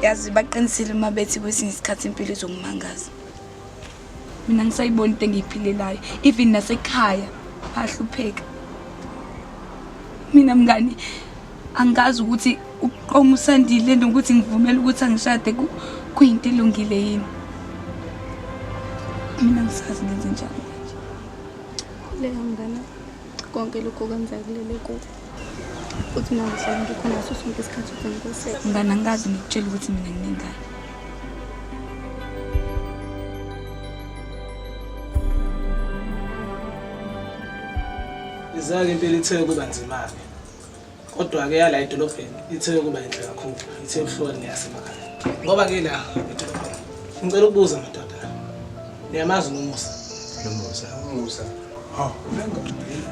yazi baqinisile uma bethi kwesinye isikhathi impilo izokumangaza. Mina ngisayibona into engiyiphilelayo even nasekhaya ahlupheka. Mina mngani angazi ukuthi uqoma usandile nokuthi ngivumele ukuthi angishade kuyinto elungile yini. Mina ngisazi ngenze njani manje. Leyo mngana konke lokho kwenzakile kuwe. Uthi nangihlala ngikhona ngaso sonke isikhathi uzengikosela. Mngani angazi ngikutshela ukuthi mina nginengane. Izake impela ithe kuba nzima-ke. Kodwa-ke yala edolobheni ithe kuba yinhle kakhulu. Ithe ukuhlukana neyasemakhaya. Ngoba-ke la edolobheni ngicela ukubuza madoda. Niyamazi noMusa? Nomusa. Ha,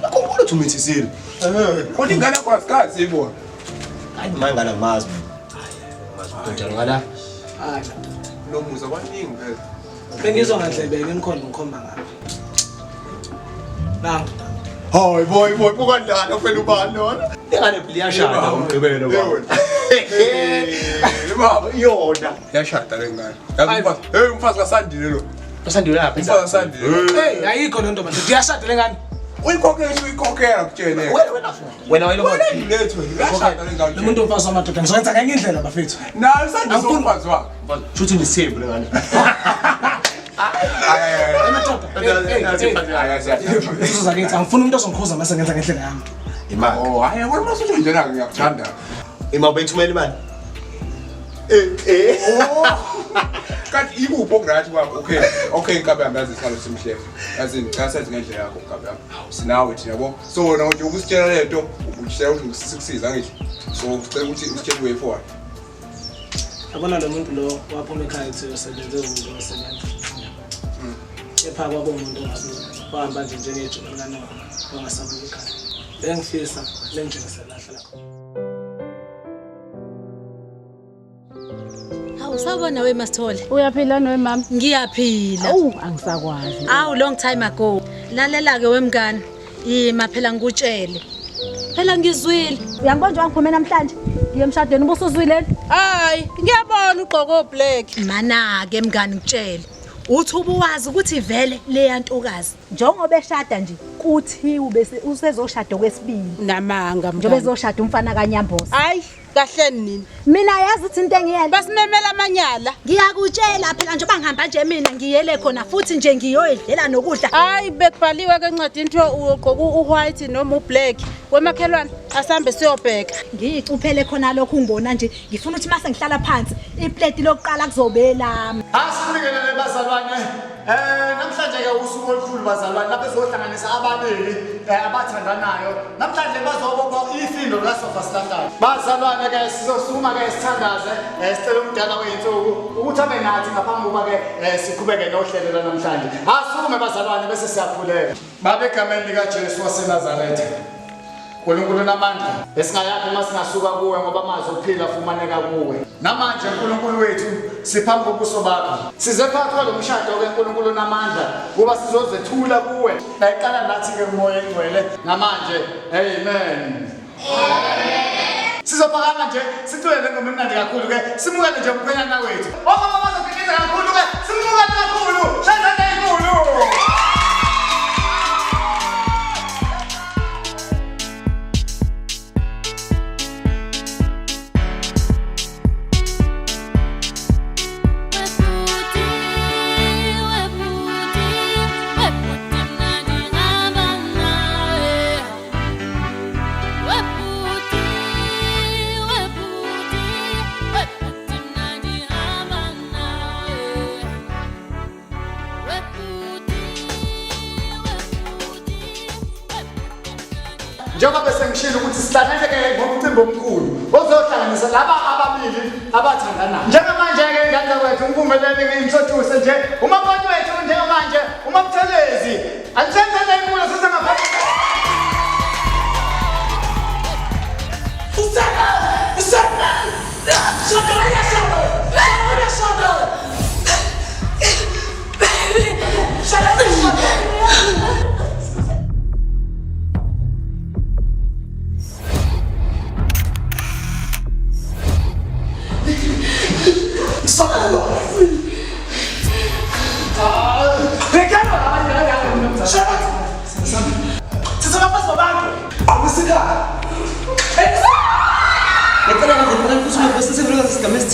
akukho ukuthi umithizile. Kodwa ingane yakho asikazi ibona. Hayi mangala mazi. Mazi utonjani ngala? Hayi madoda. Nomusa kwaningi phela. Bengizwa ngandlebeke imkhondo ngikhomba ngapha. Nangu. Hayi boy bukanjani ufela ubani lona? Ingane phela iyashada umgqibelo baba. Baba Yona. yashada lengane. Hey umfazi kaSandile lo. Usandile lapha. Umfazi kaSandile. Hey, ayikho lento manje. Uyashada lengane. Uyikhokhela kutshene. Wena wayelo Letho yashada lengane. Lo muntu omfazi wamadoda ngizokwenza ngenye indlela bafethu. Na uSandile umfazi wakhe. Futhi nisembu lengane. Uzozakithi angifuni umuntu ozongikhuza mase ngenza ngendlela yami. Imali. Oh, hayi wena masuthi njena ngiyakuthanda. Ima bethumela imali. Kanti ikuphi okurathi kwakho? Okay inkabi yami yazi isalo simhlefu. Yazi ngicela senze ngendlela yakho inkabi yami. Sinawe thina yabo. So wena nje ukusitshela lento ukushela ukuthi ngisikusiza ngisho. So ngicela ukuthi usitshele way forward. Yabona lo muntu lo waphuma ekhaya ethi usebenze umuntu osebenza. Epha kwabo umuntu wahamba nje njengejubulana wangasabuya ekhaya. Bengifisa lenjengisela hlala khona. Awusabona we Masithole? Uyaphila nowe mama? Ngiyaphila. Angisakwazi. Long time ago. Lalela ke wemngane. Yima phela ngikutshele. Phela ngizwile. Uyangibona nje wangiphuma namhlanje. Ngiye emshadweni ubusuzwile. Hayi, ngiyabona ugqoko black. Mana ke mngane ngitshele. Uthi ubuwazi ukuthi vele leya ntokazi Njengoba eshada nje kuthiwa bese usezoshada kwesibili. namanga Njengoba ezoshada umfana kaNyamboza. Hayi, kahleni nini? Mina yazi ukuthi into engiyenza. Basimemela amanyala. Ngiyakutshela phela njengoba ngihamba nje mina ngiyele khona futhi nje ngiyoyidlela nokudla. Hayi, bekubhaliwe ke encwadini into ugqoka uwhite noma ublack. Wemakhelwane asambe siyobheka. Ngiyicuphele khona lokho ungibona nje ngifuna ukuthi mase ngihlala phansi iplate lokuqala kuzobelami. Asibingelele bazalwane. Namhlanje ke usuku olukhulu bazalwane lapho sizohlanganisa ababili abathandanayo. Namhlanje bazobona ifindo laSofa Standard. Bazalwane ke sizosukuma ke sithandaze sicela umdala wethu ukuthi abe nathi ngaphambi kuba ke siqhubeke nohlelo lanamhlanje. Asukume bazalwane bese siyaphulela. Babe egameni lika Jesu waseNazaretha. uNkulunkulu namandla esingayaphi masingasuka kuwe ngoba amazwi okuphila afumaneka kuwe namanje uNkulunkulu wethu siphambi kobuso bakho size phakathi kwalo mshado keNkulunkulu namandla kuba sizozethula kuwe nayiqala nathi ke umoya engcwele namanje amen sizophakama nje sicwele ngoma emnandi kakhulu ke simukele nje umkhwenyana wethu omama bazokhiqiza kakhulu ke simukele kakhulu shadane inkulu njengoba bese ngishilo ukuthi sihlangene ngomcimbi omkhulu ozohlanganisa laba ababili abathandanayo njengamanje ke ngandla kwethu umvumeleni ngintroduce nje umabona wethu njengamanje umabuthelezi alithenze inkulu sesengapha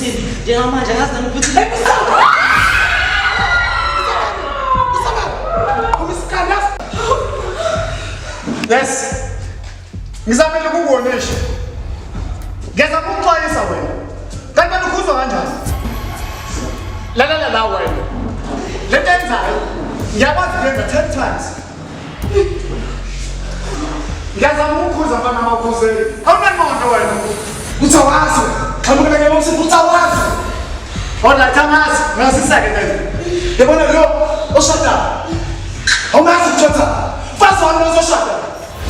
ukuthini njengamanje angazi nami ukuthi Yes. Ngizamele ukukuonesha. Ngeza ukuxwayisa wena. Kanti wena ukhuzwa kanjani? Lalela la wena. Le nto enzayo ngiyakwazi ukuyenza 10 times. Ngiyazama ukukhuza mfana makhoseli. Awunanondo wena. Uthi awazi. Xhamukela ke bomsi uthi awazi. Ona thangazi, ngasisake nje. Yabona lo oshada. Awumazi ukuthatha. Fasa wena ozoshada.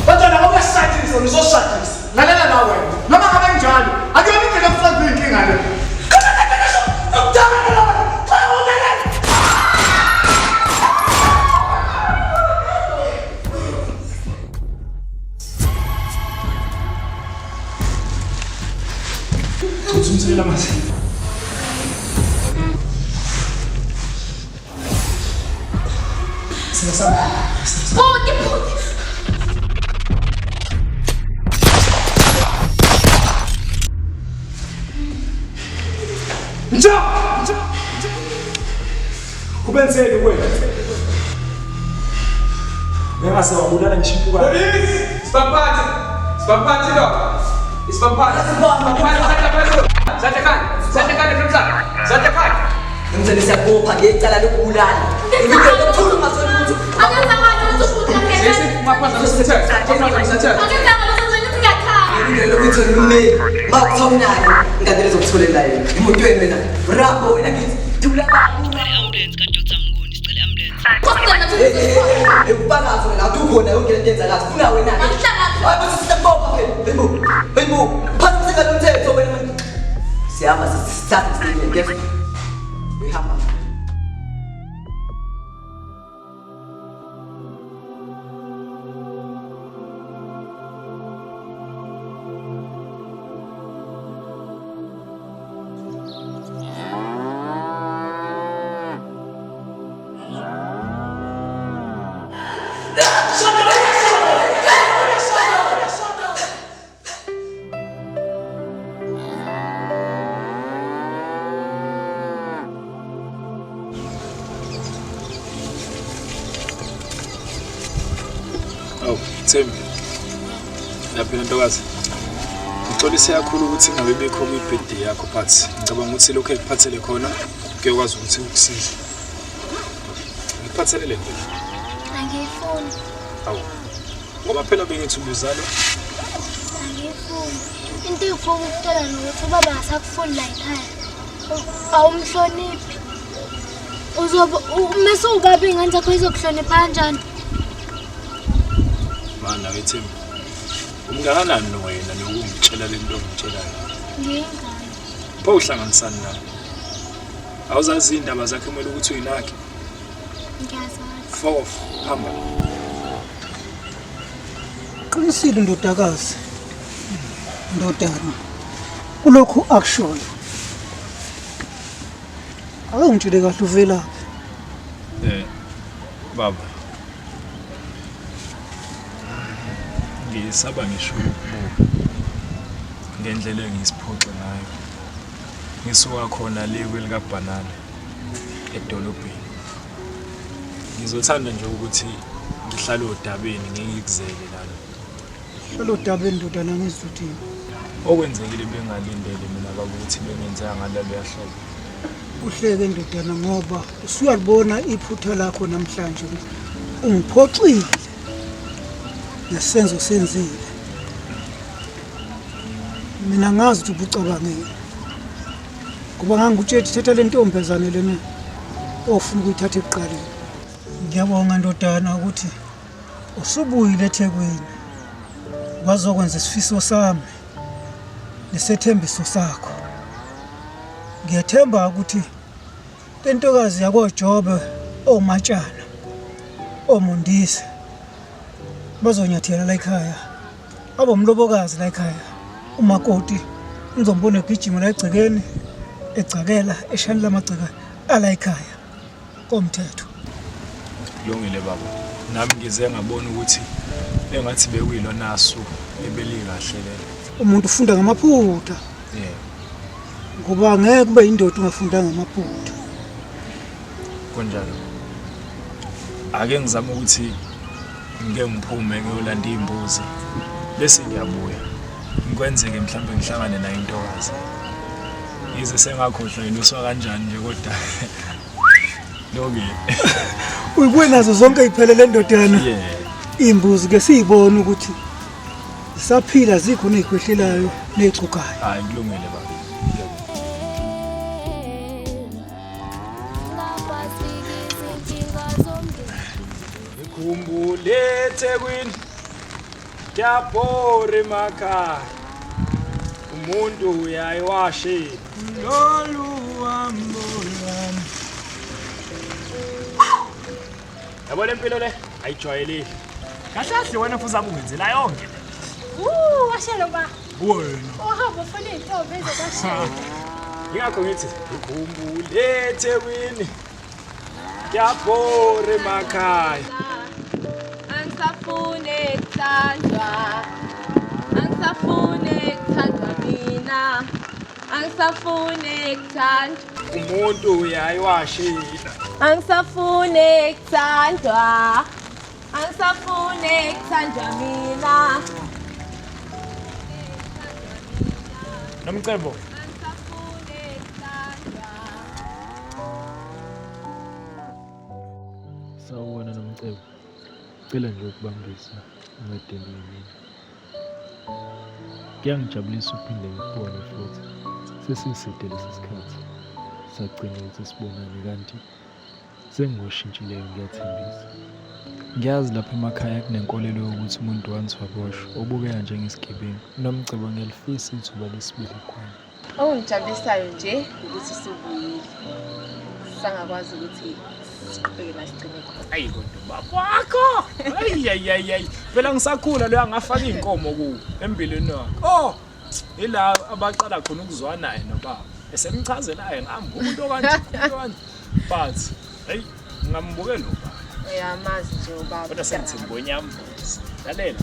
Bantwana awuyashadisa uzoshadisa. Lalela la wena. Noma ngabe njalo, akuyona indlela yokusolve inkinga le. Umthelela manje. Siyasaba. Njoo! Kubenzeni wena? Ngase wabulala ngishipuka. Police! Sibaphathi lo. Isibaphathi. Zatekani emhlabeni. Zatekani. ngizele siyabopha ngecala lokubulala imidlo yokuthuma sokuthi Sisi maphaza lesithethe. Maphaza lesithethe. lokuthi ngimeli mawuthawunayo ngandele zokutholela yena emotweni mina bravo wena ngithi thula ambulance kaDr Mnguni sicela ambulance ekubalazo la ukhona yonke lento enzakazi funa wena hayi bese siyabopha phela bembo phansi sekalo umthetho wena siyama sisithatha sithini ngeke uyahamba Thembi. Yaphela ntokazi. Ngixolise kakhulu ukuthi ngabe bikho kwibirthday yakho but ngicabanga ukuthi lokho ekuphathele khona kuyokwazi ukuthi ukusize. Ngikuphathele lento. Angifuni. Awu. Ngoba phela bengithi ubuzalo. Angifuni. Into engifuna ukutshela nokuthi ubaba akasakufuni la ekhaya. Awumhloniphi. Uzoba umese ukabi ngani zakho izokuhlonipha kanjani? Mana wethembi. Umngakanani no wena nokungitshela lento ongitshelayo? Ngingani. Pho uhlanganisana nawe. Awuzazi indaba zakhe kumele ukuthi uyinake. Ngiyazazi. Fof hamba. Qinisile ndodakazi. Ndodana. Kulokhu action. Awungitshele kahle uvela. Baba. Ngisaba ngisho ukubuka ngendlela engisiphoxe ngayo. Ngisuka khona le kwelika banana edolobheni. Ngizothanda nje ukuthi ngihlale odabeni ngikuzele lana. Hlala odabeni ndodana ngizuthi. Okwenzekile bengalindele mina baba ukuthi bengenzanga ngalelo yahlobo. Uhleke ndodana ngoba usuyalibona iphutha lakho namhlanje ungiphoxile. Nesenzo senzile. Mina ngazi ukuthi ubucabangile. Kuba ngangutshela thatha le ntombazane lena ofuna ukuyithatha eqaleni. Ngiyabonga ndodana ukuthi usubuyile eThekwini. Wazokwenza isifiso sami nesethembiso sakho. Ngiyathemba ukuthi lentokazi yakoJobe omatshana omundisi bazonyathela la ekhaya. Abomlobokazi la ekhaya. Umakoti ngizombona egijima la egcekeni egcakela eshani lamagceka ala ekhaya komthetho. Kulungile baba. Nami ngize ngabona ukuthi engathi bekuyilo nasu ebeli kahle le. Umuntu ufunda ngamaphutha. ngoba angeke kube indoda ungafundanga amaphutha. Kunjalo. Ake ngizama ukuthi ngeke ngiphume ngiyolanda izimbuzi bese ngiyabuya. Ngikwenzeke mhlawumbe ngihlangane nayo intokazi. Yize sengakhohlwa iluswa kanjani nje kodwa Loki. Uyibuye nazo zonke iphelele endodana. Imbuzi ke siyibona ukuthi isaphila zikho nezikwehlelayo nezicukayo. Hayi kulungile baba. Ngikhumbule eThekwini. Yabhore emakhaya. Umuntu uyayiwashe lolu hambo lwami. Yabona impilo le ayijwayeleki. Kahle wena futhi uzabungenzela yonke. Washelo ba. Wena. Ohamba ufuna intombi ezokashela. Ngakho ngithi ngikhumbule eThekwini. Yabhore emakhaya. Angisafune kuthandwa. Angisafune kuthandwa mina. Angisafune kuthandwa. Umuntu uyayiwashela. Angisafune kuthandwa. Angisafune kuthandwa mina. Nomcebo. Sawubona Nomcebo. Cela nje ukubambisa ungadeleli. Kuyangijabulisa ukuphinde ngikubone futhi. Sesiside lesi sikhathi. Sagcina ukuthi sibonane kanti sengingoshintshileyo ngiyathembisa. Ngiyazi lapha emakhaya kunenkolelo yokuthi umuntu once waboshwa ubukeka njengesigebengu. Nomcebo ngiyalifisa ithuba lesibili khona. Okungijabulisayo nje ukuthi sibuyile. Sangakwazi ukuthi siqhubeke nasigcine khona. Ayi kodwa baba wakho. Ayi. Phela ngisakhula lo angafaka inkomo ku embilweni wakho. Ila abaqala khona ukuzwana naye nobaba. Esemchazelayo ngihamba umuntu okanje. But hey ngambukela ubaba. Uyamazi nje ubaba. Kodwa sengithi ngonyambuzi. Lalela.